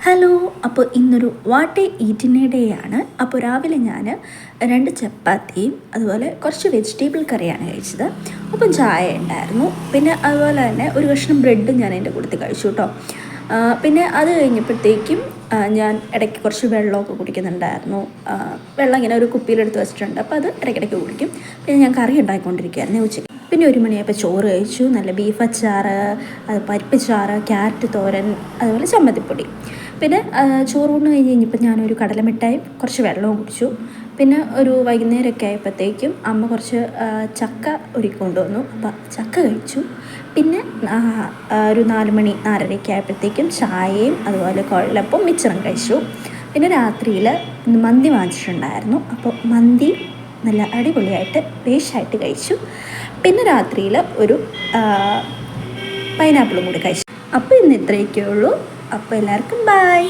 Hello. അപ്പോൾ ഇന്നൊരു what ഈറ്റിനെ day ആണ്. അപ്പോൾ രാവിലെ ഞാൻ 2 ചപ്പാത്തിയും അതുപോലെ കുറച്ച് വെജിറ്റബിൾ കറിയാണ് കഴിച്ചത്. അപ്പം ചായ ഉണ്ടായിരുന്നു. പിന്നെ അതുപോലെ തന്നെ ഒരു കഷ്ണം ബ്രെഡും ഞാൻ അതിൻ്റെ കൂട്ടത്തിൽ കഴിച്ചു കേട്ടോ. പിന്നെ അത് കഴിഞ്ഞപ്പോഴത്തേക്കും ഞാൻ ഇടയ്ക്ക് കുറച്ച് വെള്ളമൊക്കെ കുടിക്കുന്നുണ്ടായിരുന്നു. വെള്ളം ഇങ്ങനെ ഒരു കുപ്പിയിലെടുത്ത് വെച്ചിട്ടുണ്ട്, അപ്പോൾ അത് ഇടയ്ക്കിടയ്ക്ക് കുടിക്കും. പിന്നെ ഞാൻ കറി ഉണ്ടാക്കിക്കൊണ്ടിരിക്കുകയായിരുന്നു ഉച്ചയ്ക്ക്. പിന്നെ 1 മണിയായപ്പോൾ ചോറ് കഴിച്ചു. നല്ല ബീഫ് അച്ചാറ്, അത് പരിപ്പ് ചാറ്, ക്യാരറ്റ് തോരൻ, അതുപോലെ ചമ്മന്തിപ്പൊടി. പിന്നെ ചോറ് കൊണ്ട് കഴിഞ്ഞ് കഴിഞ്ഞപ്പോൾ ഞാനൊരു കടലമിഠായും കുറച്ച് വെള്ളവും കുടിച്ചു. പിന്നെ ഒരു വൈകുന്നേരമൊക്കെ ആയപ്പോഴത്തേക്കും അമ്മ കുറച്ച് ചക്ക ഒരുക്കി കൊണ്ടുവന്നു, അപ്പോൾ ചക്ക കഴിച്ചു. പിന്നെ ഒരു 4 മണി 4:30 ആയപ്പോഴത്തേക്കും ചായയും അതുപോലെ കൊഴലപ്പവും മിച്ചറും കഴിച്ചു. പിന്നെ രാത്രിയിൽ മന്തി വാങ്ങിച്ചിട്ടുണ്ടായിരുന്നു, അപ്പോൾ മന്തി നല്ല അടിപൊളിയായിട്ട് വേഷായിട്ട് കഴിച്ചു. പിന്നെ രാത്രിയിൽ ഒരു പൈനാപ്പിളും കൂടി കഴിച്ചു. അപ്പോൾ ഇന്ന് ഇത്രയൊക്കെ ഉള്ളൂ. അപ്പോൾ എല്ലാവർക്കും ബൈ.